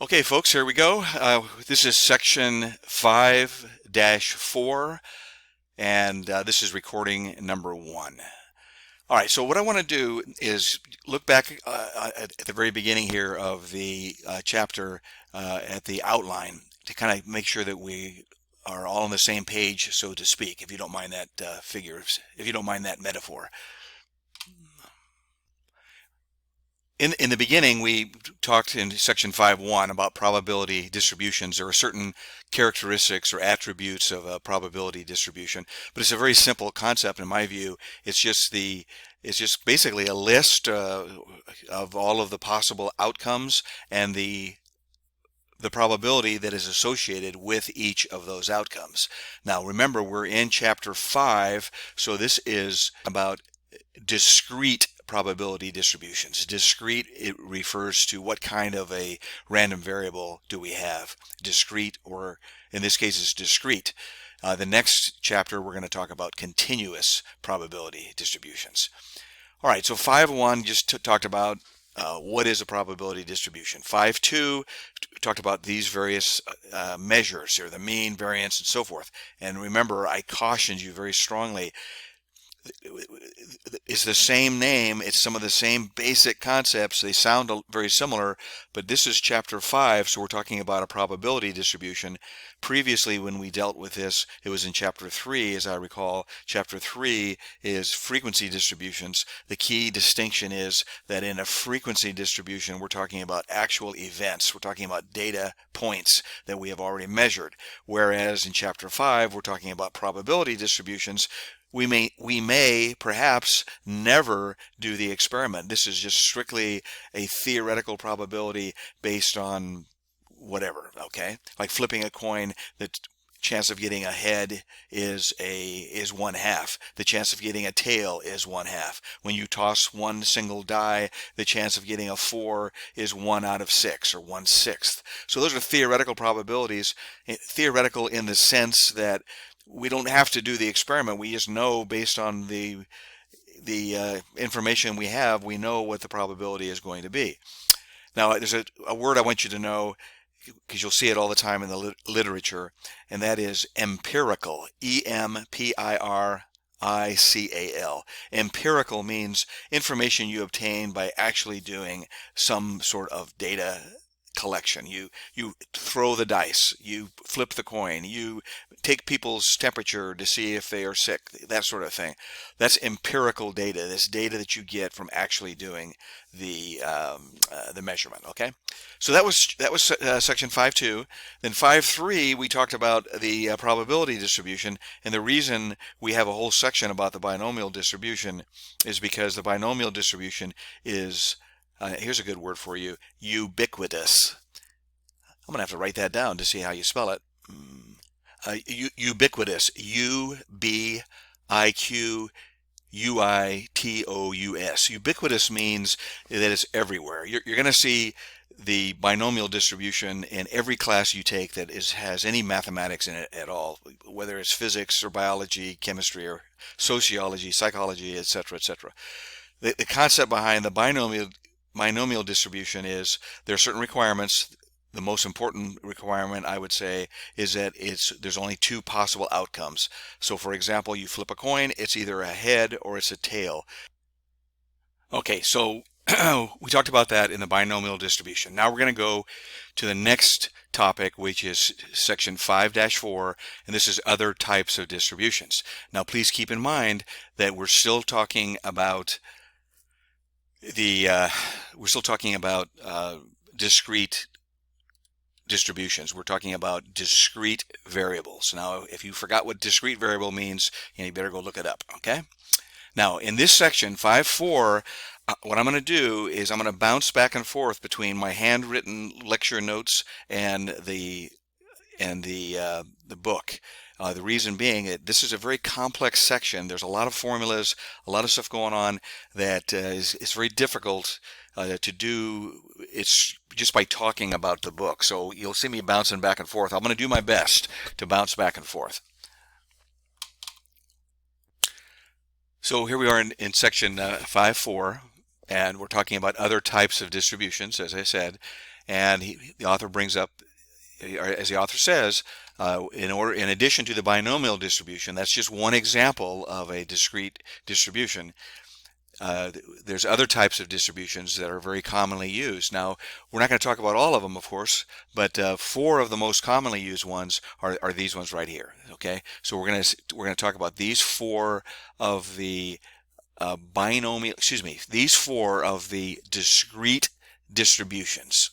Okay, folks, here we go. This is section 5-4, and this is recording number 1. All right, so what I want to do is look back at the very beginning here of the chapter at the outline to kind of make sure that we are all on the same page, so to speak, if you don't mind that if you don't mind that metaphor. In the beginning, we talked in section 5.1 about probability distributions. There are certain characteristics or attributes of a probability distribution, but it's a very simple concept in my view. It's just basically a list of all of the possible outcomes and the probability that is associated with each of those outcomes. Now, remember, we're in chapter 5, so this is about discrete probability distributions. Discrete, it refers to what kind of a random variable do we have, discrete, or in this case it's discrete. The next chapter we're going to talk about continuous probability distributions. All right, so 5.1 just talked about what is a probability distribution. 5.2 talked about these various measures here, the mean, variance, and so forth. And remember, I cautioned you very strongly, it's the same name, it's some of the same basic concepts, they sound very similar, but this is chapter 5, so we're talking about a probability distribution. Previously, when we dealt with this, it was in chapter 3, as I recall. Chapter 3 is frequency distributions. The key distinction is that in a frequency distribution, we're talking about actual events, we're talking about data points that we have already measured, whereas in chapter 5, we're talking about probability distributions. We may perhaps never do the experiment. This is just strictly a theoretical probability based on whatever, okay? Like flipping a coin, the chance of getting a head is 1/2. The chance of getting a tail is 1/2. When you toss one single die, the chance of getting a 4 is 1 out of 6, or 1/6. So those are theoretical probabilities, theoretical in the sense that we don't have to do the experiment. We just know based on the information we have, we know what the probability is going to be. Now, there's a word I want you to know, because you'll see it all the time in the literature, and that is empirical. EMPIRICAL. Empirical means information you obtain by actually doing some sort of data collection. You throw the dice, you flip the coin, you take people's temperature to see if they are sick, that sort of thing. That's empirical data. This data that you get from actually doing the measurement. Okay, so that was section 5.2. Then 5.3 we talked about the probability distribution, and the reason we have a whole section about the binomial distribution is because the binomial distribution is here's a good word for you, ubiquitous. I'm going to have to write that down to see how you spell it. Ubiquitous. U-B-I-Q-U-I-T-O-U-S. Ubiquitous means that it's everywhere. You're going to see the binomial distribution in every class you take that has any mathematics in it at all, whether it's physics or biology, chemistry or sociology, psychology, etc., etc. The concept behind the binomial distribution is there are certain requirements. The most important requirement, I would say, is that there's only 2 possible outcomes. So for example, you flip a coin, it's either a head or it's a tail. Okay, so we talked about that in the binomial distribution. Now we're going to go to the next topic, which is section 5-4, and this is other types of distributions. Now please keep in mind that we're still talking about discrete distributions. We're talking about discrete variables. Now, if you forgot what discrete variable means, you better go look it up, okay? Now, in this section, 5.4, what I'm going to do is I'm going to bounce back and forth between my handwritten lecture notes and the book. The reason being that this is a very complex section. There's a lot of formulas, a lot of stuff going on that is very difficult to do. It's just by talking about the book. So you'll see me bouncing back and forth. I'm going to do my best to bounce back and forth. So here we are in section 5.4, and we're talking about other types of distributions, as I said. And the author brings up, as the author says, in addition to the binomial distribution, that's just one example of a discrete distribution. There's other types of distributions that are very commonly used. Now, we're not going to talk about all of them, of course, but 4 of the most commonly used ones are these ones right here. Okay, so we're going to talk about these 4 of the these 4 of the discrete distributions.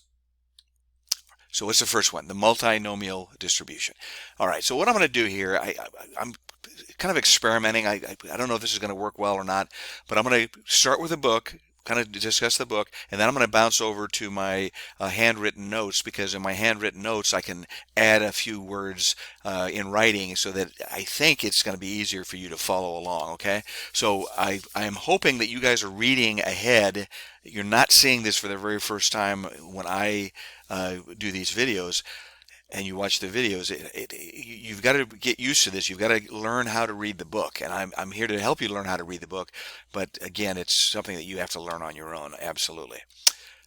So what's the first one? The multinomial distribution. All right, so what I'm going to do here, I'm kind of experimenting. I don't know if this is going to work well or not, but I'm going to start with a book, kind of discuss the book, and then I'm going to bounce over to my handwritten notes, because in my handwritten notes I can add a few words in writing so that I think it's going to be easier for you to follow along, okay? So I am hoping that you guys are reading ahead. You're not seeing this for the very first time when I do these videos and you watch the videos. You've got to get used to this. You've got to learn how to read the book, and I'm here to help you learn how to read the book, but again, it's something that you have to learn on your own, absolutely.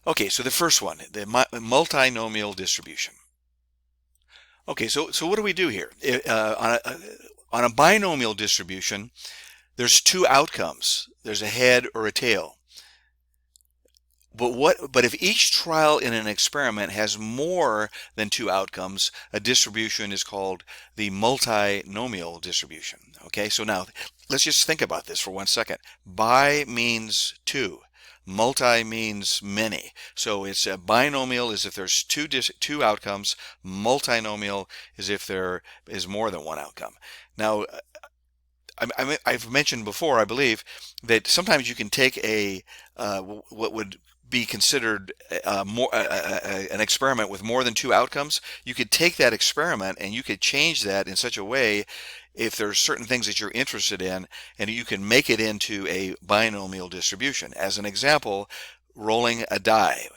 Okay, so the first one, the multinomial distribution. Okay, so what do we do here? On a binomial distribution, there's 2 outcomes. There's a head or a tail. But if each trial in an experiment has more than 2 outcomes, a distribution is called the multinomial distribution. Okay, so now let's just think about this for 1 second. Bi means 2. Multi means many. So it's a binomial is if there's two outcomes. Multinomial is if there is more than 1 outcome. Now, I've mentioned before, I believe, that sometimes you can take a what would be considered an experiment with more than 2 outcomes. You could take that experiment and you could change that in such a way, if there's certain things that you're interested in, and you can make it into a binomial distribution. As an example, rolling a die.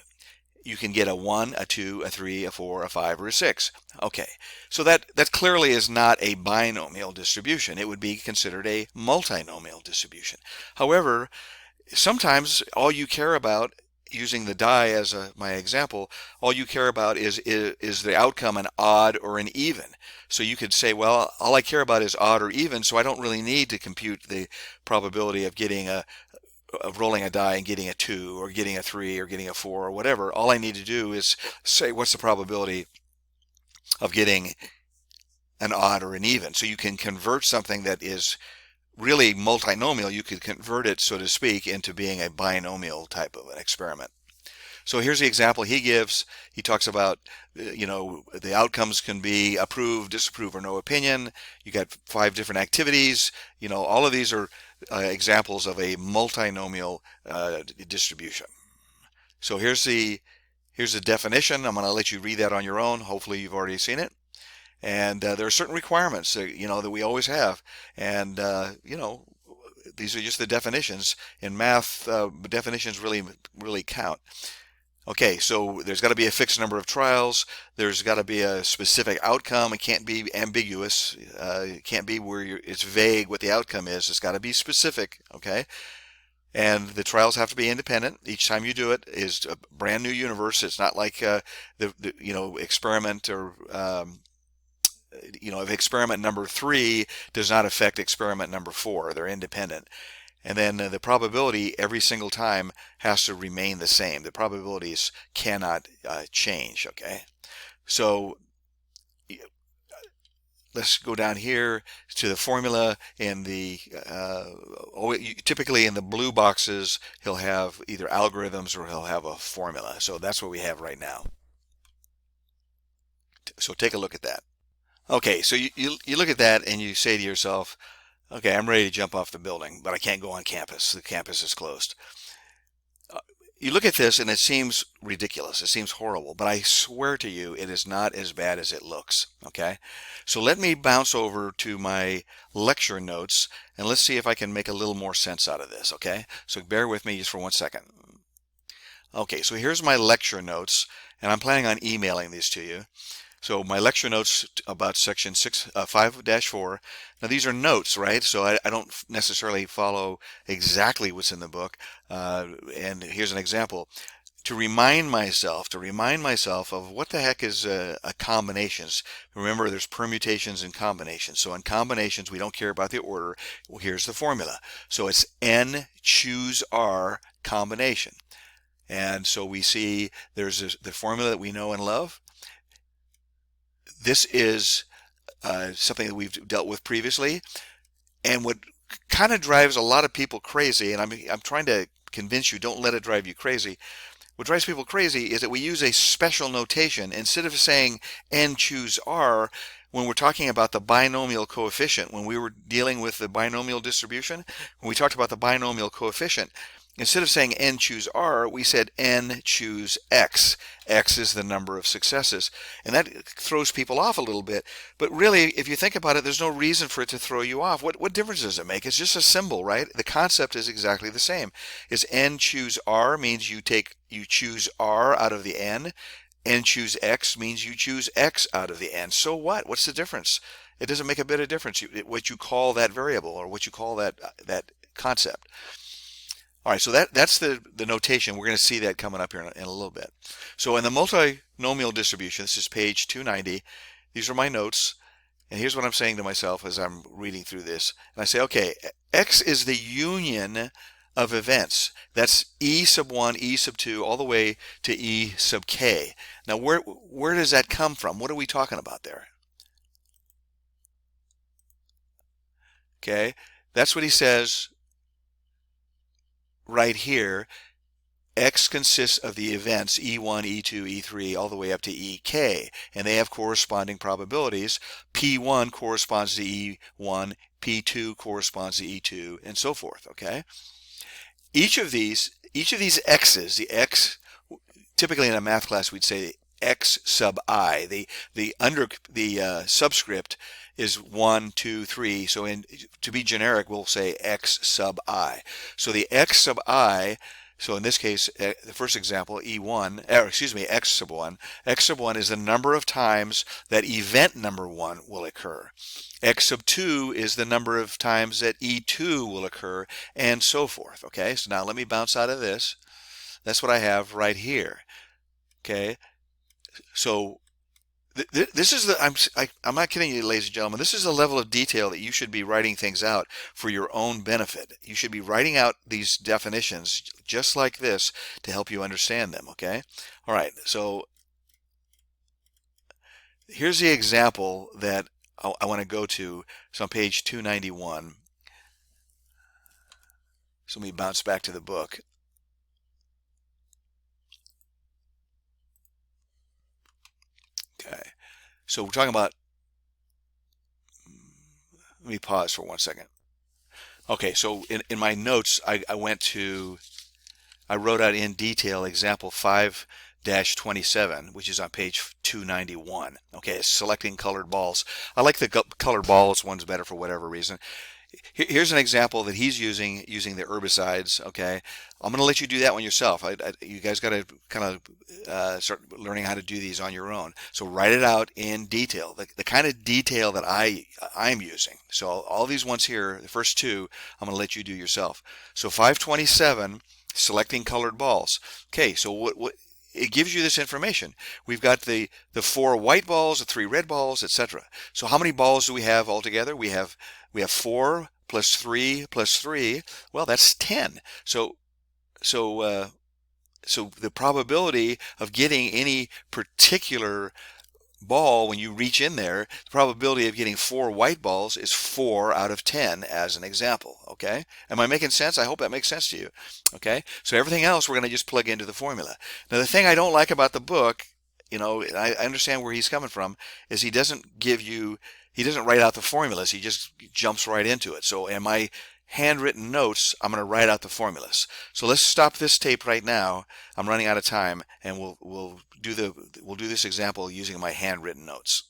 You can get a 1, a 2, a 3, a 4, a 5, or a 6. Okay, so that clearly is not a binomial distribution. It would be considered a multinomial distribution. However, sometimes all you care about, using the die as my example, all you care about is the outcome an odd or an even. So you could say, well, all I care about is odd or even, so I don't really need to compute the probability of getting of rolling a die and getting a 2 or getting a 3 or getting a 4 or whatever. All I need to do is say, what's the probability of getting an odd or an even? So you can convert something that is really multinomial, you could convert it, so to speak, into being a binomial type of an experiment. So here's the example he gives. He talks about, the outcomes can be approve, disapprove, or no opinion. You got 5 different activities. All of these are examples of a multinomial distribution. So here's the definition. I'm going to let you read that on your own. Hopefully you've already seen it. And there are certain requirements that we always have, and these are just the definitions. In math, definitions really count. Okay, so there's got to be a fixed number of trials. There's got to be a specific outcome. It can't be ambiguous. It can't be where it's vague what the outcome is. It's got to be specific. Okay, and the trials have to be independent. Each time you do it is a brand new universe. It's not like the experiment or if experiment number 3 does not affect experiment number 4. They're independent. And then the probability every single time has to remain the same. The probabilities cannot change, okay? So let's go down here to the formula. In the typically in the blue boxes, he'll have either algorithms or he'll have a formula. So that's what we have right now. So take a look at that. Okay, so you look at that and you say to yourself, okay, I'm ready to jump off the building, but I can't go on campus. The campus is closed. You look at this and it seems ridiculous. It seems horrible, but I swear to you, it is not as bad as it looks. Okay, so let me bounce over to my lecture notes and let's see if I can make a little more sense out of this. Okay, so bear with me just for 1 second. Okay, so here's my lecture notes, and I'm planning on emailing these to you. So my lecture notes about section 5-4. Now these are notes, right? So I don't necessarily follow exactly what's in the book. And here's an example. to remind myself of what the heck is a combinations. Remember, there's permutations and combinations. So in combinations, we don't care about the order. Well, here's the formula. So it's N choose R combination. And so we see there's the formula that we know and love. This is something that we've dealt with previously. And what kind of drives a lot of people crazy, and I'm trying to convince you, don't let it drive you crazy. What drives people crazy is that we use a special notation. Instead of saying N choose R, when we're talking about the binomial coefficient, when we were dealing with the binomial distribution, when we talked about the binomial coefficient, instead of saying N choose R, we said N choose X. X is the number of successes. And that throws people off a little bit. But really, if you think about it, there's no reason for it to throw you off. What difference does it make? It's just a symbol, right? The concept is exactly the same. Is N choose R means you choose R out of the N. N choose X means you choose X out of the N. So what? What's the difference? It doesn't make a bit of difference what you call that variable or what you call that concept. All right, so that's the notation. We're going to see that coming up here in a little bit. So in the multinomial distribution, this is page 290. These are my notes. And here's what I'm saying to myself as I'm reading through this. And I say, okay, X is the union of events. That's E sub 1, E sub 2, all the way to E sub k. Now, where does that come from? What are we talking about there? Okay, that's what he says right here. X consists of the events E1, E2, E3, all the way up to EK, and they have corresponding probabilities. P1 corresponds to E1, P2 corresponds to E2, and so forth, okay? Each of these X's, the X, typically in a math class we'd say X sub I. The subscript is 1, 2, 3. So to be generic, we'll say X sub I. So the X sub I, so in this case, the first example, X sub 1. X sub 1 is the number of times that event number 1 will occur. X sub 2 is the number of times that E2 will occur, and so forth. Okay, so now let me bounce out of this. That's what I have right here. Okay, so this is I'm not kidding you, ladies and gentlemen. This is the level of detail that you should be writing things out for your own benefit. You should be writing out these definitions just like this to help you understand them, okay? All right, so here's the example that I want to go to. It's on page 291. So let me bounce back to the book. Okay, so we're talking about, let me pause for 1 second. Okay, so in my notes, I wrote out in detail example 5-27, which is on page 291. Okay, selecting colored balls. I like the colored balls ones better for whatever reason. Here's an example that he's using the herbicides. Okay, I'm going to let you do that one yourself. You guys got to kind of start learning how to do these on your own. So write it out in detail, the kind of detail that I'm using. So all these ones here, the first two, I'm going to let you do yourself. So 527, selecting colored balls. Okay, so what it gives you this information. We've got the 4 white balls, the 3 red balls, etc. So how many balls do we have altogether? We have 4 plus 3 plus 3. Well, that's 10. So the probability of getting any particular ball when you reach in there, the probability of getting 4 white balls is 4 out of 10 as an example. Okay, am I making sense? I hope that makes sense to you. Okay, so everything else we're going to just plug into the formula. Now the thing I don't like about the book, you know, I understand where he's coming from, is he doesn't write out the formulas. He just jumps right into it. So in my handwritten notes, I'm going to write out the formulas. So let's stop this tape right now. I'm running out of time, and we'll do this example using my handwritten notes.